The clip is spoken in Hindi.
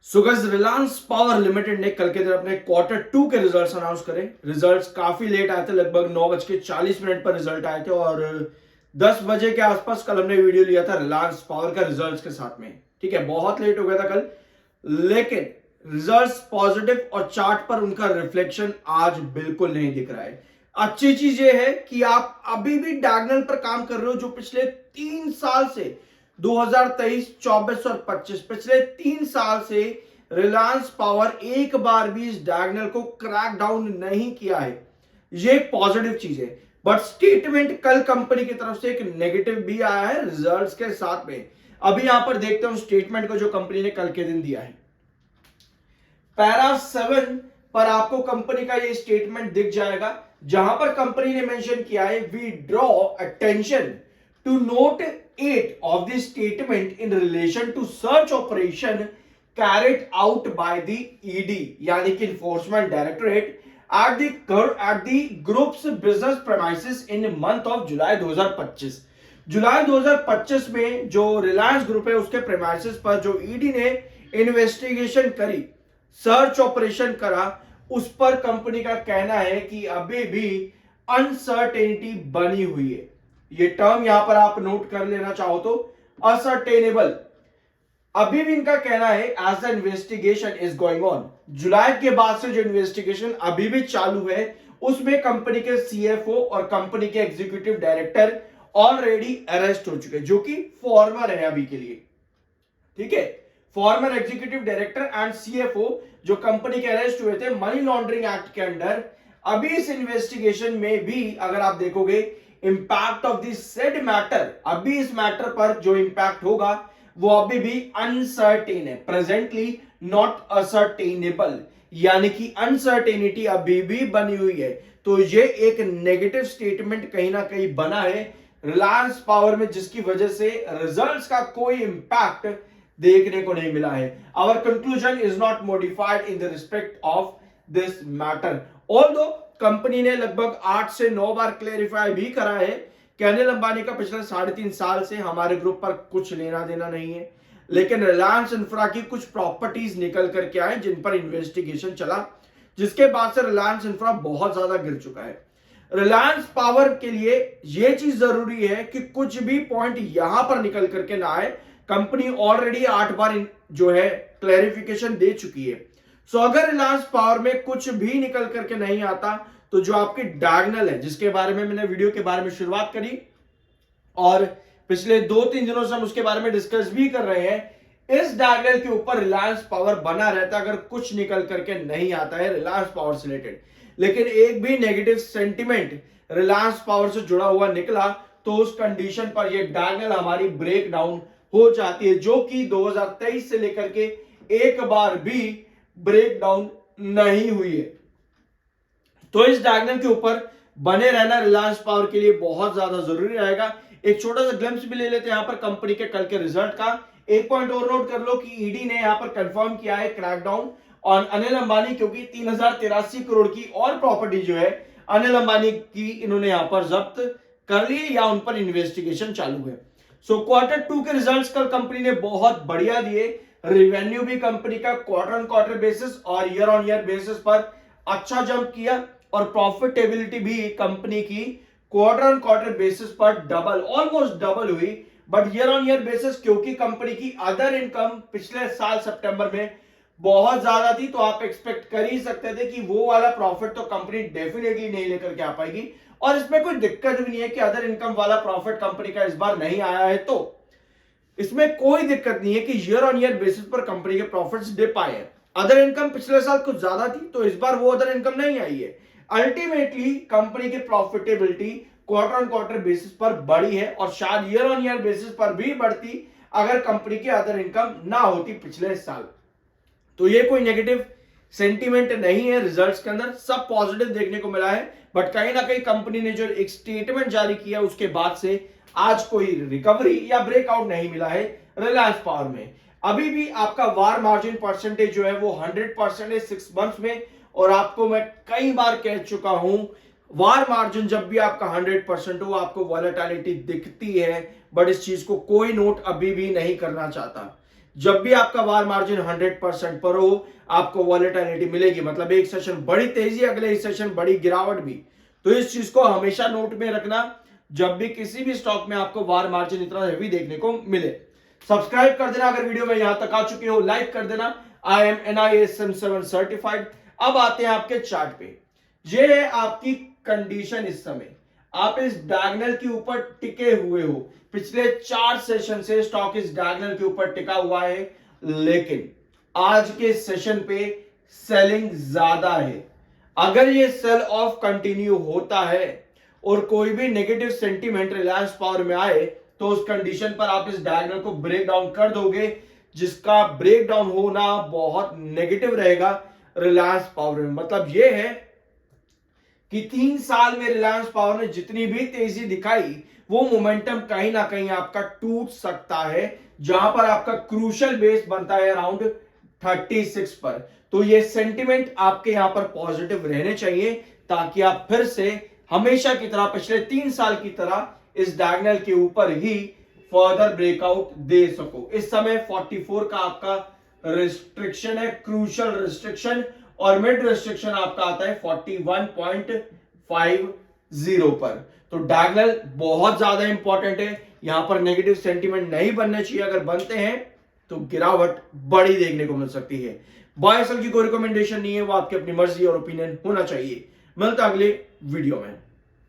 So guys, Reliance power limited ने कल के दिन अपने क्वार्टर 2 के रिजल्ट्स अनाउंस करे। रिजल्ट्स काफी लेट आए थे, लगभग 9:40 पर रिजल्ट आए थे और 10 बजे के आसपास कल हमने वीडियो लिया था रिलायंस पावर का रिजल्ट्स के साथ में। ठीक है, बहुत लेट हो गया था कल, लेकिन रिजल्ट्स पॉजिटिव और चार्ट पर उनका रिफ्लेक्शन आज बिल्कुल नहीं दिख रहा है। अच्छी चीज ये है कि आप अभी भी डायगोनल पर काम कर रहे हो, जो पिछले 3 साल से 2023, 24 और 25 पिछले 3 साल से रिलायंस पावर एक बार भी इस डायगोनल को क्रैक डाउन नहीं किया है। ये एक पॉजिटिव चीज है। बट स्टेटमेंट कल कंपनी की तरफ से एक नेगेटिव भी आया है रिजल्ट्स के साथ में। अभी यहां पर देखते हैं स्टेटमेंट को जो कंपनी ने कल के दिन दिया है। पैरा 7 पर आपको कंपनी का ये स्टेटमेंट दिख जाएगा, जहां पर कंपनी ने मेंशन किया है, we draw attention to note 8 of the statement in relation to search operation carried out by the ED यानी कि Enforcement Directorate at the group's business premises in month of July 2025। जुलाई 2025 में जो रिलायंस ग्रुप है उसके प्रेमाइसिस पर जो ईडी ने इन्वेस्टिगेशन करी, सर्च ऑपरेशन करा, उस पर कंपनी का कहना है कि अभी भी अनसर्टेनिटी बनी हुई है। ये टर्म यहां पर आप नोट कर लेना चाहो तो, असर्टेनेबल। अभी भी इनका कहना है as the investigation is going on. जुलाई के बाद से जो इन्वेस्टिगेशन अभी भी चालू है, उसमें कंपनी के सीएफओ और कंपनी के एग्जीक्यूटिव डायरेक्टर ऑलरेडी अरेस्ट हो चुके हैं, जो कि फॉर्मर है अभी के लिए। ठीक है, farmer executive director and CFO जो कंपनी के अरेस्ट हुए थे मनी लॉन्ड्रिंग एक्ट के अंडर। अभी इस इन्वेस्टिगेशन में भी अगर आप देखोगे, impact of this said matter, अभी इस मैटर पर जो इंपैक्ट होगा वो अभी भी अनसर्टेन है, प्रेजेंटली नॉट असर्टेनेबल, यानी कि अनसर्टेनिटी अभी भी बनी हुई है। तो ये एक नेगेटिव स्टेटमेंट कहीं ना कहीं बना है रिलायंस पावर में, जिसकी वजह से रिजल्ट्स का कोई इंपैक्ट देखने को नहीं मिला है। Our conclusion is not modified in the respect of this matter. Although company ने लगभग 8 से 9 बार क्लेरिफाई भी करा है कि अनिल अंबानी का पिछले 3.5 साल से हमारे ग्रुप पर कुछ लेना देना नहीं है, लेकिन रिलायंस इंफ्रा की कुछ प्रॉपर्टीज निकल करके आए जिन पर इन्वेस्टिगेशन चला, जिसके बाद से रिलायंस इंफ्रा बहुत ज्यादा गिर चुका है। रिलायंस पावर के लिए यह चीज जरूरी है कि कुछ भी पॉइंट यहां पर निकल करके ना आए। कंपनी ऑलरेडी 8 बार जो है क्लैरिफिकेशन दे चुकी है। सो अगर रिलायंस पावर में कुछ भी निकल करके नहीं आता, तो जो आपकी डायगोनल है, जिसके बारे में मैंने वीडियो के बारे में शुरुआत करी और पिछले 2-3 दिनों से हम उसके बारे में डिस्कस भी कर रहे हैं, इस डायगोनल के ऊपर रिलायंस पावर बना रहता अगर कुछ निकल करके नहीं आता है रिलायंस पावर से रिलेटेड। लेकिन एक भी नेगेटिव सेंटिमेंट रिलायंस पावर से जुड़ा हुआ निकला तो उस कंडीशन पर यह डायगोनल हमारी ब्रेक डाउन हो जाती है, जो कि 2023 से लेकर के एक बार भी ब्रेक डाउन नहीं हुई है। तो इस डायगोनल के ऊपर बने रहना रिलायंस पावर के लिए बहुत ज्यादा जरूरी रहेगा। एक छोटा सा ग्लिम्स भी ले लेते हैं यहां पर कंपनी के कल के रिजल्ट का। एक पॉइंट और नोट कर लो कि ईडी ने यहां पर कंफर्म किया है क्रैकडाउन ऑन अनिल अंबानी, क्योंकि 3083 करोड़ की और प्रॉपर्टी जो है अनिल अंबानी की इन्होंने यहां पर जब्त कर ली या उन पर इन्वेस्टिगेशन चालू है। सो क्वार्टर 2 के रिजल्ट्स कल कंपनी ने बहुत बढ़िया दिए। रेवेन्यू भी कंपनी का क्वार्टर ऑन क्वार्टर बेसिस और ईयर ऑन ईयर बेसिस पर अच्छा जंप किया और प्रॉफिटेबिलिटी भी कंपनी की क्वार्टर ऑन क्वार्टर बेसिस पर डबल, ऑलमोस्ट डबल हुई। But year on year basis क्योंकि कंपनी की अदर इनकम पिछले साल सितंबर में बहुत ज्यादा थी, तो आप एक्सपेक्ट कर ही सकते थे कि वो वाला प्रॉफिट तो कंपनी डेफिनेटली नहीं लेकर के आ पाएगी। और इसमें कोई दिक्कत भी नहीं है कि अदर इनकम वाला प्रॉफिट कंपनी का इस बार नहीं आया है, तो इसमें कोई दिक्कत नहीं है कि ईयर ऑन ईयर बेसिस पर कंपनी के प्रॉफिट्स डिप आए हैं। अदर इनकम पिछले साल कुछ ज्यादा थी, तो इस बार वो अदर इनकम नहीं आई है। अल्टीमेटली कंपनी की profitability quarter on quarter basis पर बढ़ी है और शायद ईयर ऑन ईयर बेसिस पर भी बढ़ती अगर कंपनी की अदर इनकम ना होती पिछले साल। तो ये कोई नेगेटिव सेंटीमेंट नहीं है, रिजल्ट्स के अंदर सब पॉजिटिव देखने को मिला है। बट कहीं ना कहीं कंपनी ने जो एक स्टेटमेंट जारी किया उसके बाद से आज कोई रिकवरी या ब्रेकआउट नहीं मिला है रिलायंस पावर में। अभी भी आपका वार मार्जिन परसेंटेज जो है वो 100% है 6 मंथ्स में। और आपको मैं कई बार कह चुका हूं, वार मार्जिन जब भी आपका 100% हो आपको वॉलेटिलिटी दिखती है, बट इस चीज को कोई नोट अभी भी नहीं करना चाहता। जब भी आपका वार मार्जिन 100% पर हो, आपको वॉलेटिलिटी मिलेगी, मतलब एक सेशन बड़ी तेजी, अगले सेशन बड़ी गिरावट भी। तो इस चीज को हमेशा नोट में रखना जब भी किसी भी स्टॉक में आपको वार मार्जिन इतना हेवी देखने को मिले। सब्सक्राइब कर देना अगर वीडियो में यहां तक आ चुके हो, लाइक कर देना। I am NISM 7 certified. अब आते हैं आपके चार्ट पे। ये है आपकी कंडीशन इस समय, आप इस डायगोनल के ऊपर टिके हुए हो। पिछले 4 सेशन से स्टॉक इस डायगोनल के ऊपर टिका हुआ है, लेकिन आज के सेशन पे सेलिंग ज्यादा है। अगर ये सेल ऑफ कंटिन्यू होता है और कोई भी नेगेटिव सेंटीमेंट रिलायंस पावर में आए, तो उस कंडीशन पर आप इस डायगोनल को ब्रेक डाउन कर दोगे, जिसका ब्रेक डाउन होना बहुत नेगेटिव रहेगा रिलायंस पावर में। मतलब ये है कि 3 साल में रिलायंस पावर ने जितनी भी तेजी दिखाई, वो मोमेंटम कहीं ना कहीं आपका टूट सकता है, जहां पर आपका क्रूशियल बेस बनता है अराउंड 36 पर। तो ये सेंटिमेंट आपके यहां पर पॉजिटिव रहने चाहिए, ताकि आप फिर से हमेशा की तरह, पिछले 3 साल की तरह, इस डायगोनल के ऊपर ही फर्दर ब्रेकआउट दे सको। इस समय 44 का आपका रिस्ट्रिक्शन है, क्रूशियल रिस्ट्रिक्शन, और मिड रिस्ट्रिक्शन आपका आता है 41.50 पर। तो डायगोनल बहुत ज्यादा इंपॉर्टेंट है, यहां पर नेगेटिव सेंटीमेंट नहीं बनने चाहिए। अगर बनते हैं तो गिरावट बड़ी देखने को मिल सकती है। बाय सेल की कोई रिकमेंडेशन नहीं है, वो आपकी अपनी मर्जी और ओपिनियन होना चाहिए। मिलता अगले वीडियो में।